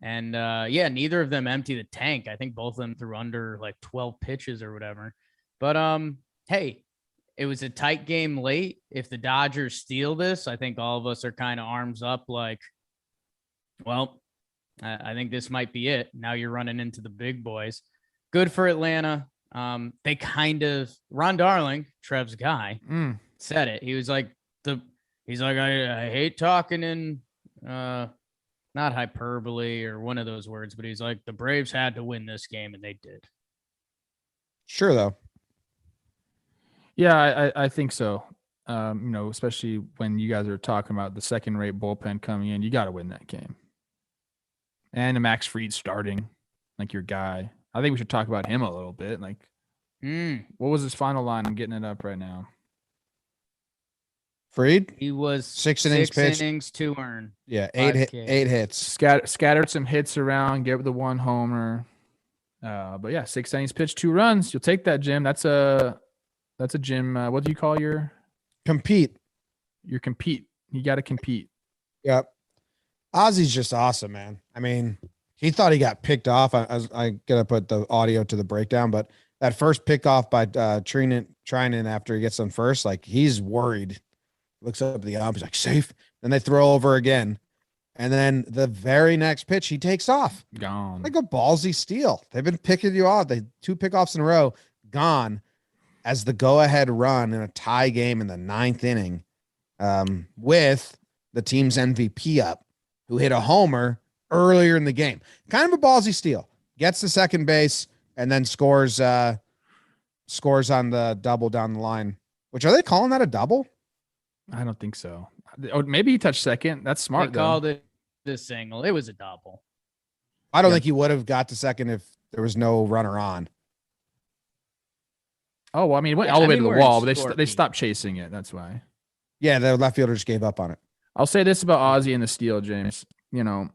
D: And neither of them empty the tank. I think both of them threw under like 12 pitches or whatever. But hey, it was a tight game late. If the Dodgers steal this, I think all of us are kind of arms up like, well, I think this might be it. Now you're running into the big boys. Good for Atlanta. They Ron Darling, Trev's guy, said it. He was like, I hate talking in not hyperbole or one of those words, but he's like, the Braves had to win this game, and they did.
A: Sure, though.
C: Yeah, I think so. Especially when you guys are talking about the second-rate bullpen coming in, you got to win that game. And Max Fried starting, like your guy. I think we should talk about him a little bit. Like, what was his final line? I'm getting it up right now.
A: Fried?
D: He was
A: 6 innings pitched.
D: 6 innings, 2 earned.
A: Yeah, 8 hits.
C: Scattered some hits around, gave the 1 homer. But yeah, 6 innings pitched, 2 runs. You'll take that, Jim. That's That's a gym. What do you call your
A: Compete.
C: compete? You got to compete.
A: Yep. Ozzy's just awesome, man. I mean, he thought he got picked off. I gotta put the audio to the breakdown, but that first pick off by Trinan after he gets on first, like he's worried. Looks up at the ump, he's like, safe. Then they throw over again. And then the very next pitch, he takes off.
C: Gone.
A: Like a ballsy steal. They've been picking you off. They 2 pickoffs in a row, gone as the go-ahead run in a tie game in the 9th inning, with the team's MVP up, who hit a homer earlier in the game. Kind of a ballsy steal. Gets to second base and then scores on the double down the line. Which, are they calling that a double?
C: I don't think so. Oh, maybe he touched second. That's smart.
D: They called it the single. It was a double.
A: I don't think he would have got to second if there was no runner on.
C: Oh, well, I mean, it went all the way to the wall, but they stopped chasing it. That's why.
A: Yeah, the left fielder just gave up on it.
C: I'll say this about Ozzy and the steal, James. You know,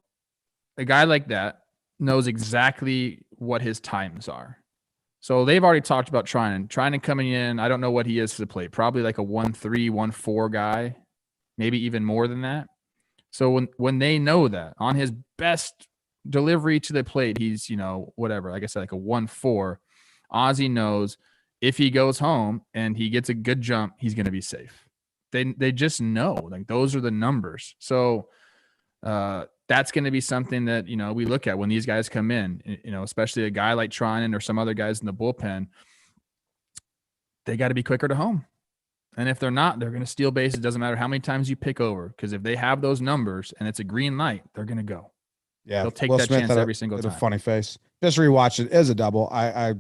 C: a guy like that knows exactly what his times are. So they've already talked about Trinan coming in. I don't know what he is to the plate. Probably like a 1-3, 1-4 guy, maybe even more than that. So when they know that on his best delivery to the plate, he's, you know, whatever, like I said, like a 1-4, Ozzy knows if he goes home and he gets a good jump, he's going to be safe. They just know, like, those are the numbers. So that's going to be something that, you know, we look at when these guys come in, you know, especially a guy like Trinan or some other guys in the bullpen. They got to be quicker to home. And if they're not, they're going to steal bases. It doesn't matter how many times you pick over, because if they have those numbers and it's a green light, they're going to go.
A: Yeah,
C: they'll take
A: Will
C: that
A: Smith
C: chance every single time.
A: A funny face. Just rewatched it as a double. I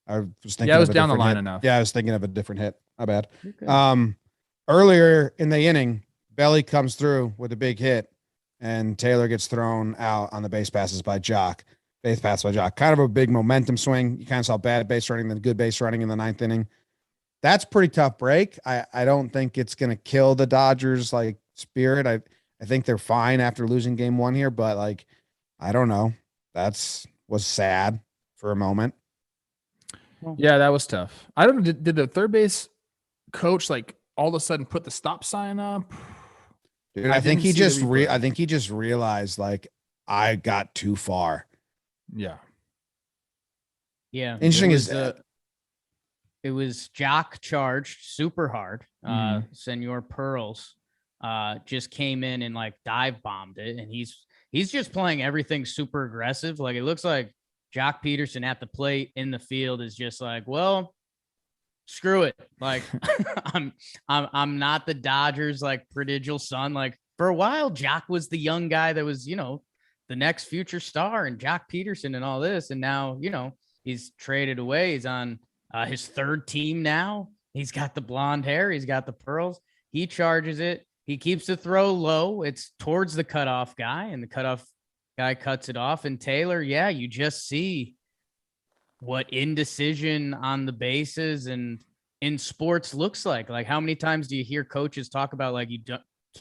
A: was thinking.
C: Yeah, it was down the line
A: hit.
C: enough.
A: Yeah, I was thinking of a different hit. My bad.
D: Okay.
A: Earlier in the inning, Belly comes through with a big hit, and Taylor gets thrown out on the base passes by Jock. Base pass by Jock. Kind of a big momentum swing. You kind of saw bad base running, then good base running in the 9th inning. That's pretty tough break. I don't think it's going to kill the Dodgers like spirit. I think they're fine after losing game 1 here, but like, I don't know. Was sad for a moment.
C: Yeah, that was tough. I don't know. Did the third base coach like all of a sudden put the stop sign up?
A: Dude, I think he just realized, like, I got too far.
C: Yeah.
D: Yeah.
A: Interesting
D: it was Jock charged super hard. Senor Pearls just came in and like dive bombed it, and he's just playing everything super aggressive. Like, it looks like Jock Peterson at the plate in the field is just like, well, screw it. Like, I'm not the Dodgers like prodigal son. Like, for a while, Jock was the young guy that was, you know, the next future star, and Jock Peterson and all this. And now, you know, he's traded away. He's on his 3rd team now. He's got the blonde hair. He's got the pearls. He charges it. He keeps the throw low. It's towards the cutoff guy, and the cutoff guy cuts it off. And Taylor, yeah, you just see what indecision on the bases and in sports looks like. Like, how many times do you hear coaches talk about, like, you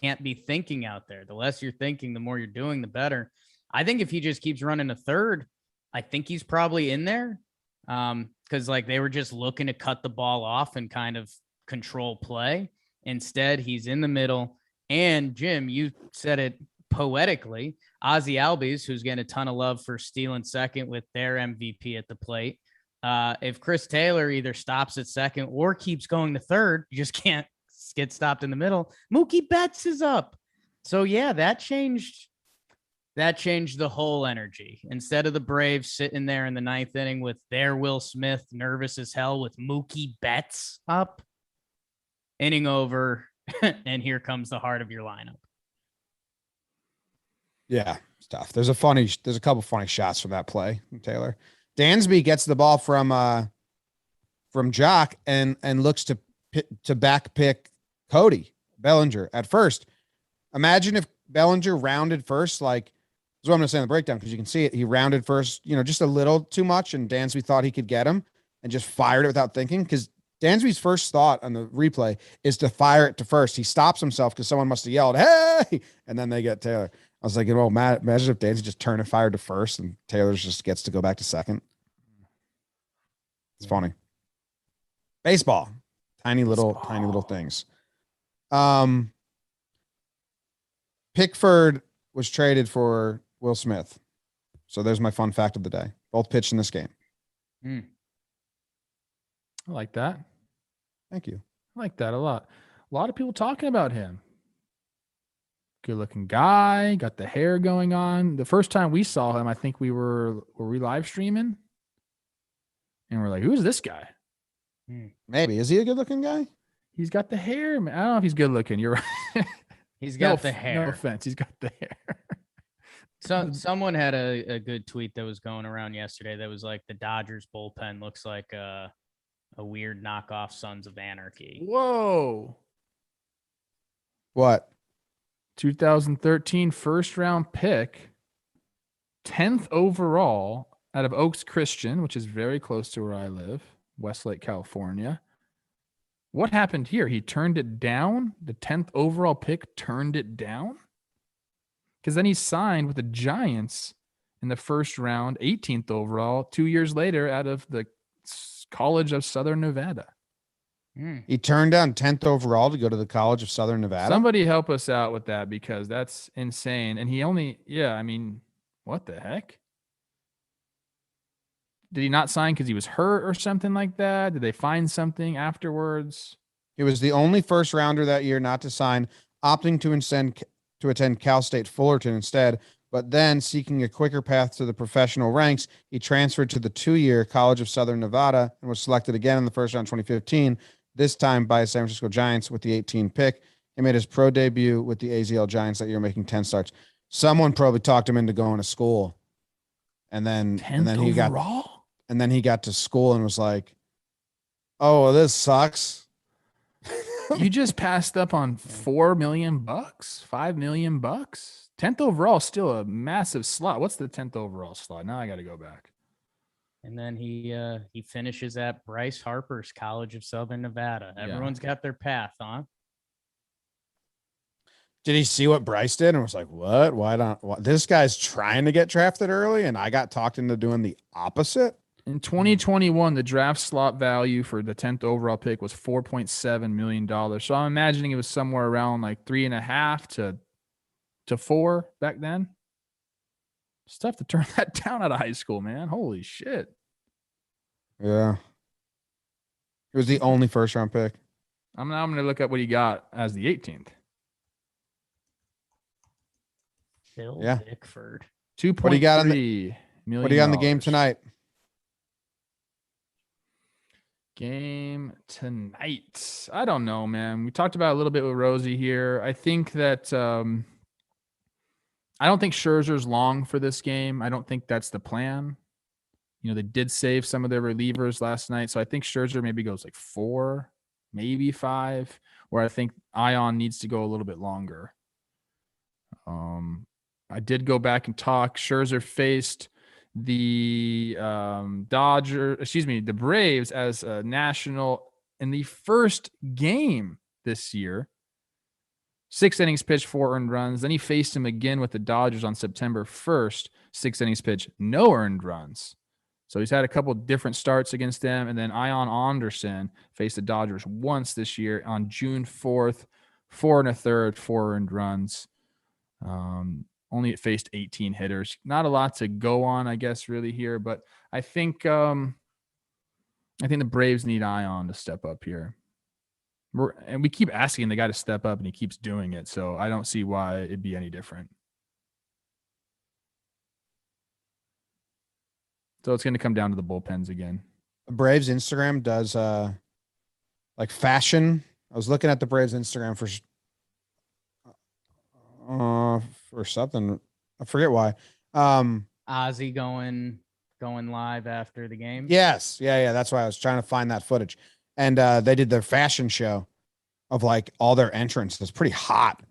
D: can't be thinking out there? The less you're thinking, the more you're doing, the better. I think if he just keeps running a third, I think he's probably in there. Because like they were just looking to cut the ball off and kind of control play. Instead, he's in the middle. And Jim, you said it poetically. Ozzy Albies, who's getting a ton of love for stealing second with their MVP at the plate. If Chris Taylor either stops at second or keeps going to third, you just can't get stopped in the middle. Mookie Betts is up. So yeah, that changed the whole energy. Instead of the Braves sitting there in the 9th inning with their Will Smith nervous as hell with Mookie Betts up, inning over, and here comes the heart of your lineup.
A: Yeah, it's tough. There's a couple funny shots from that play from Taylor. Dansby gets the ball from Jock and looks to back pick Cody Bellinger at first. Imagine if Bellinger rounded first, like, that's what I'm going to say in the breakdown, because you can see it. He rounded first, you know, just a little too much, and Dansby thought he could get him and just fired it without thinking, because Dansby's first thought on the replay is to fire it to first. He stops himself because someone must have yelled, "Hey!" and then they get Taylor. I was like, well, imagine if Dansby just turned and fired to first and Taylor just gets to go back to second. It's funny. Baseball. Tiny little things. Pickford was traded for Will Smith. So there's my fun fact of the day. Both pitched in this game.
C: I like that.
A: Thank you.
C: I like that a lot. A lot of people talking about him. Good looking guy, got the hair going on. The first time we saw him, I think were we live streaming? And we're like, who's this guy?
A: Maybe. Is he a good looking guy?
C: He's got the hair. Man. I don't know if he's good looking. You're right.
D: He's got the hair.
C: No offense. He's got the hair.
D: So someone had a good tweet that was going around yesterday that was like the Dodgers bullpen looks like a weird knockoff Sons of Anarchy.
C: Whoa.
A: What?
C: 2013 first round pick, 10th overall out of Oaks Christian, which is very close to where I live, Westlake, California. What happened here? He turned it down? The 10th overall pick turned it down? Because then he signed with the Giants in the first round, 18th overall, 2 years later out of the College of Southern Nevada.
A: He turned down 10th overall to go to the College of Southern Nevada.
C: Somebody help us out with that because that's insane. And he only, what the heck? Did he not sign because he was hurt or something like that? Did they find something afterwards?
A: He was the only first rounder that year not to sign, opting to attend Cal State Fullerton instead, but then seeking a quicker path to the professional ranks, he transferred to the 2-year College of Southern Nevada and was selected again in the first round 2015, this time by San Francisco Giants with the 18 pick. He made his pro debut with the AZL Giants that year, making 10 starts. Someone probably talked him into going to school. And then he got to school and was like, "Oh, well, this sucks."
C: You just passed up on $4 million, $5 million. 10th overall, still a massive slot. What's the 10th overall slot? Now I got to go back.
D: And then he finishes at Bryce Harper's College of Southern Nevada. Everyone's got their path, huh?
A: Did he see what Bryce did and was like, "What? Why don't this guy's trying to get drafted early and I got talked into doing the opposite?"
C: In 2021, the draft slot value for the 10th overall pick was $4.7 million. So I'm imagining it was somewhere around like 3.5 to 4 back then. It's tough to turn that down out of high school, man. Holy shit.
A: Yeah. It was the only first round pick.
C: I'm going to look up what he got as the 18th.
D: Phil Bickford.
A: What do you got
C: $2.3 million.
A: What do you got in the game tonight?
C: Game tonight. I don't know, man. We talked about it a little bit with Rosie here. I think that I don't think Scherzer's long for this game. I don't think that's the plan. They did save some of their relievers last night. So I think Scherzer maybe goes like 4, maybe 5, where I think Ion needs to go a little bit longer. I did go back and talk. Scherzer faced the Braves as a national in the first game this year. 6 innings pitched, 4 earned runs. Then he faced him again with the Dodgers on September 1st. 6 innings pitched, no earned runs. So he's had a couple different starts against them. And then Ion Anderson faced the Dodgers once this year on June 4th, 4 1/3, 4 earned runs. Only it faced 18 hitters. Not a lot to go on, I guess, really here. But I think the Braves need Ion to step up here. And we keep asking the guy to step up, and he keeps doing it. So I don't see why it'd be any different. So it's going to come down to the bullpens again.
A: The Braves Instagram does like fashion. I was looking at the Braves Instagram for something. I forget why.
D: Ozzy going live after the game.
A: Yes. Yeah. That's why I was trying to find that footage. And they did their fashion show of like all their entrance. It's pretty hot.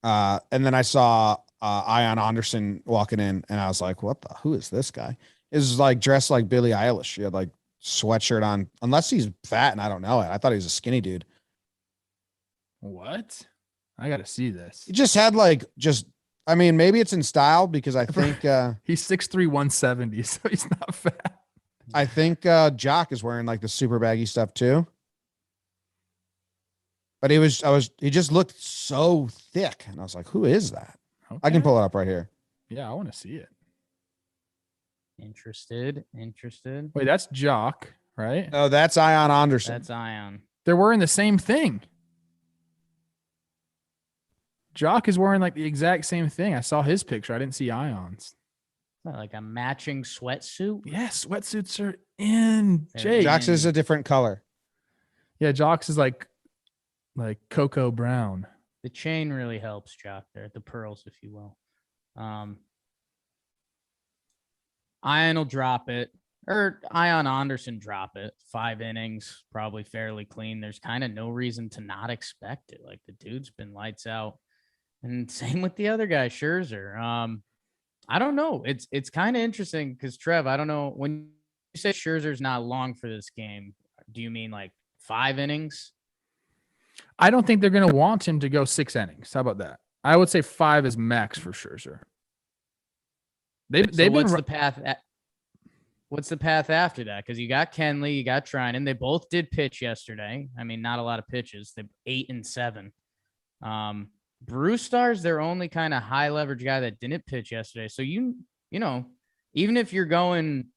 A: And then I saw Ion Anderson walking in and I was like, who is this guy? It was like dressed like Billie Eilish. He had like sweatshirt on, unless he's fat and I don't know it. I thought he was a skinny dude.
C: What? I got to see this.
A: He just had maybe it's in style because I think
C: he's 6'3", 170, so he's not fat.
A: I think Jock is wearing like the super baggy stuff too. But he just looked so thick. And I was like, who is that? I can
C: Okay.
A: pull it up right here.
C: Yeah, I want to see it.
D: Interested.
C: Wait, that's Jock, right?
A: No, that's Ion Anderson.
D: That's Ion.
C: They're wearing the same thing. Jock is wearing like the exact same thing. I saw his picture. I didn't see Ion's.
D: Like a matching sweatsuit.
C: Yeah, sweatsuits are in.
D: They're
C: Jake.
A: Jax is a different color.
C: Yeah, Jock's is like cocoa brown.
D: The chain really helps Jock there, the pearls, if you will. Ion will drop it, or Ion Anderson drop it. 5 innings, probably fairly clean. There's kind of no reason to not expect it. Like the dude's been lights out, and same with the other guy, Scherzer. I don't know. It's kind of interesting because Trev, I don't know, when you say Scherzer's not long for this game, do you mean like 5 innings?
C: I don't think they're going to want him to go 6 innings. How about that? I would say 5 is max for Scherzer.
D: What's the path? What's the path after that? Because you got Kenley, you got Trinan. They both did pitch yesterday. I mean, not a lot of pitches. They're 8 and 7. Brewster's their only kind of high leverage guy that didn't pitch yesterday. So you know, even if you're going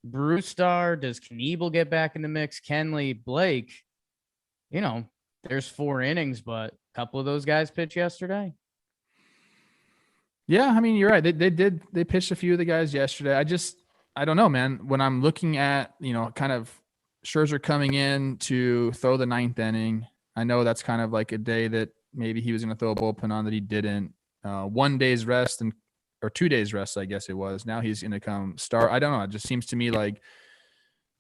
D: Brewster, does Knievel get back in the mix? Kenley, Blake, there's 4 innings, but a couple of those guys pitched yesterday.
C: Yeah, I mean, you're right. They pitched a few of the guys yesterday. I don't know, man. When I'm looking at, kind of Scherzer coming in to throw the 9th inning, I know that's kind of like a day that maybe he was going to throw a bullpen on that he didn't. 1 day's rest or 2 days rest, I guess it was. Now he's going to come start. I don't know. It just seems to me like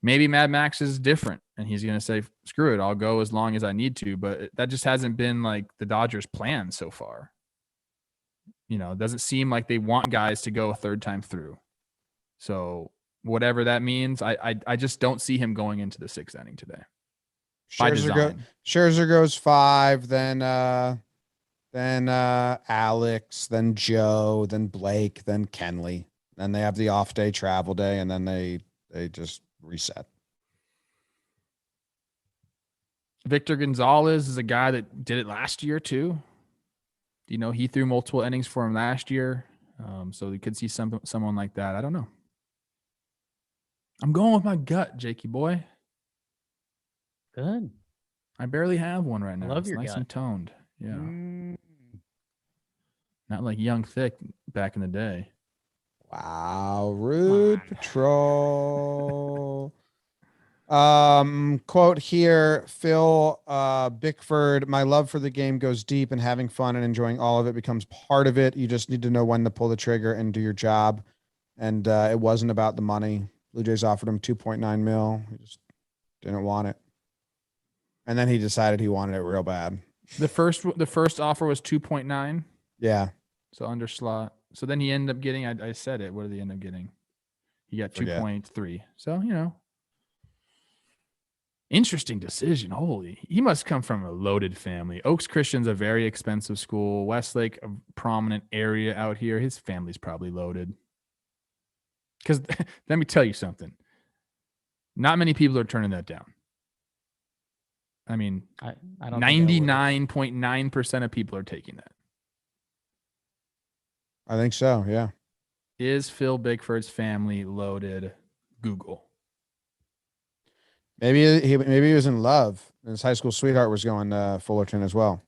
C: maybe Mad Max is different and he's going to say, screw it, I'll go as long as I need to. But that just hasn't been like the Dodgers' plan so far. It doesn't seem like they want guys to go a 3rd time through. So whatever that means, I just don't see him going into the 6th inning today.
A: Scherzer goes 5, then Alex, then Joe, then Blake, then Kenley. Then they have the off day, travel day, and then they just reset.
C: Victor Gonzalez is a guy that did it last year too. He threw multiple innings for him last year. So we could see someone like that. I don't know. I'm going with my gut, Jakey boy.
D: Good.
C: I barely have one right now.
D: Love your
C: nice
D: gut.
C: and toned. Yeah. Not like Young Thick back in the day.
A: Wow, rude patrol. Quote here, Phil Bickford, my love for the game goes deep, and having fun and enjoying all of it becomes part of it. You just need to know when to pull the trigger and do your job. And it wasn't about the money. Blue Jays offered him 2.9 mil. He just didn't want it. And then he decided he wanted it real bad.
C: The first offer was 2.9.
A: Yeah.
C: So under slot. So then he ended up getting, I said it. What did he end up getting? He got 2.3. So, interesting decision. Holy, he must come from a loaded family. Oaks Christian's a very expensive school. Westlake, a prominent area out here. His family's probably loaded. Because let me tell you something. Not many people are turning that down. I mean,
D: I don't
C: 99.9% of people are taking that.
A: I think so. Yeah.
C: Is Phil Bickford's family loaded? Google.
A: Maybe he was in love. His high school sweetheart was going to Fullerton as well.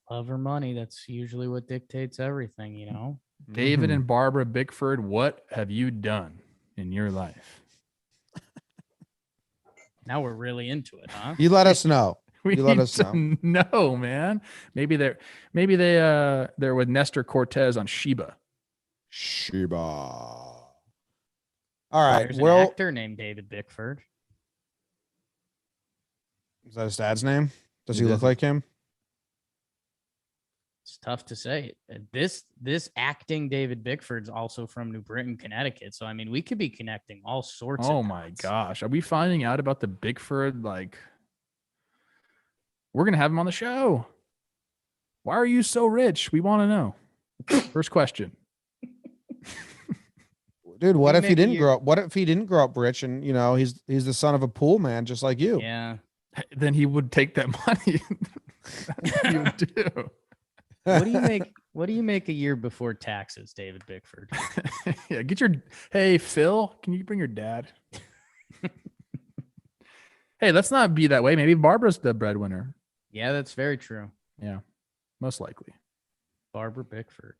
D: Love or money. That's usually what dictates everything,
C: David and Barbara Bickford, what have you done in your life?
D: Now we're really into it, huh?
A: You let us know.
C: We
A: You let
C: need
A: us
C: to know, man. Maybe they're with Nestor Cortez on Sheba.
A: All right.
D: There's an actor named David Bickford.
A: Is that his dad's name? Does he
C: It
A: look
C: is.
A: like him?
D: It's tough to say. This acting David Bickford's also from New Britain, Connecticut. So I mean, we could be connecting all sorts.
C: Oh
D: of
C: my
D: dots.
C: gosh. Are we finding out about the Bickford? We're going to have him on the show. Why are you so rich? We want to know. First question.
A: Dude, what
D: You
A: if he
D: make a
A: didn't
D: year-
A: grow up? What if he didn't grow up rich and he's the son of a pool man just like you?
D: Yeah.
C: Then he would take that money. That's what he would do.
D: What do you make? What do you make a year before taxes, David Bickford?
C: Yeah, get your. Hey, Phil, can you bring your dad? Hey, let's not be that way. Maybe Barbara's the breadwinner.
D: Yeah, that's very true.
C: Yeah, most likely.
D: Barbara Bickford.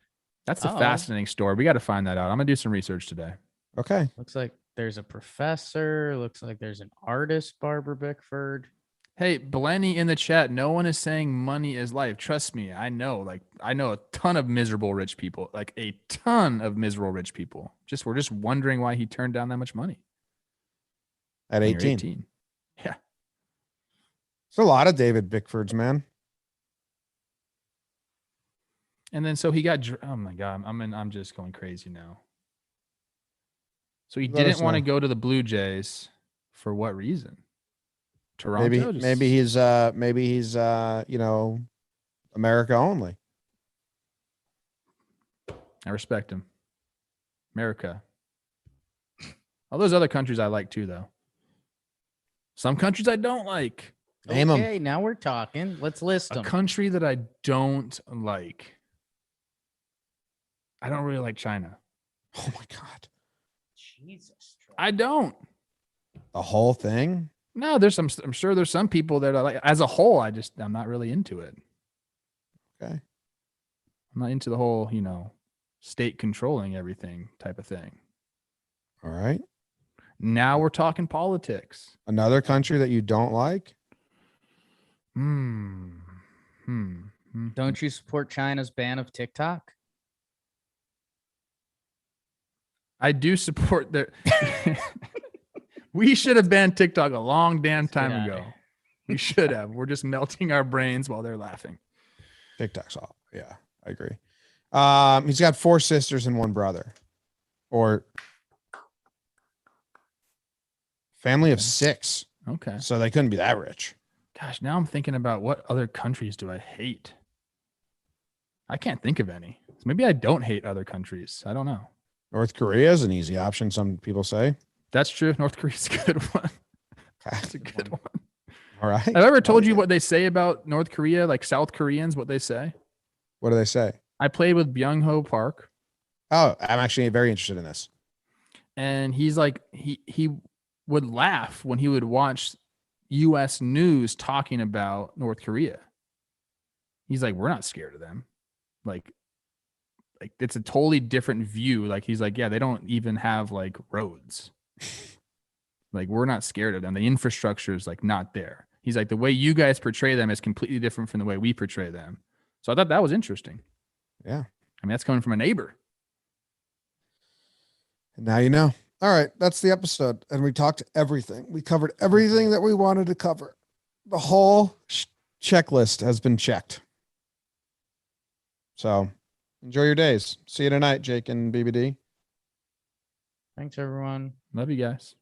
C: That's a
D: Oh.
C: fascinating story. We got to find that out. I'm gonna do some research today.
A: Okay.
D: Looks like there's a professor. Looks like there's an artist, Barbara Bickford.
C: Hey, Blenny in the chat. No one is saying money is life. Trust me, I know. Like, I know a ton of miserable rich people. Like a ton of miserable rich people. We're just wondering why he turned down that much money
A: At
C: when you're
A: 18.
C: Yeah.
A: It's a lot of David Bickfords, man.
C: And then so he got. Oh my god, I'm just going crazy now. So he
A: Let us
C: didn't want to
A: know.
C: go to the Blue Jays for what reason? Toronto.
A: Maybe he's America only.
C: I respect him. America. All those other countries I like too, though. Some countries I don't like.
A: Name 'em.
D: Okay, now we're talking. Let's list
C: A
D: them.
C: country that I don't like. I don't really like China.
A: Oh my God.
D: Jesus.
C: I don't.
A: The whole thing?
C: No, I'm sure there's some people that I like. As a whole, I'm not really into it.
A: Okay.
C: I'm not into the whole, state controlling everything type of thing.
A: All right.
C: Now we're talking politics.
A: Another country that you don't like?
C: Hmm.
D: Don't you support China's ban of TikTok?
C: I do support their. We should have banned TikTok a long damn
D: Let's get
C: time
D: outta
C: ago.
D: here.
C: We should have. We're just melting our brains while they're laughing.
A: TikTok's all. Yeah, I agree. He's got 4 sisters and 1 brother. Or family of 6.
C: Okay.
A: So they couldn't be that rich.
C: Gosh, now I'm thinking about what other countries do I hate? I can't think of any. So maybe I don't hate other countries. I don't know.
A: North Korea is an easy option, some people say.
C: That's true. North Korea's a good one. That's a good one.
A: All right.
C: Have I ever told you what they say about North Korea, like South Koreans, what they say?
A: What do they say?
C: I played with Byung-ho Park,
A: Oh, I'm actually very interested in this.
C: and he's like, he would laugh when he would watch U.S. news talking about North Korea. He's like, we're not scared of them. Like it's a totally different view. Like he's like, yeah, they don't even have like roads. Like we're not scared of them. The infrastructure is like not there. He's like, the way you guys portray them is completely different from the way we portray them. So I thought that was interesting.
A: Yeah.
C: I mean, that's coming from a neighbor.
A: And now you know. All right. That's the episode. And we talked everything. We covered everything that we wanted to cover. The whole checklist has been checked. So enjoy your days. See you tonight, Jake and BBD.
D: Thanks, everyone.
C: Love you guys.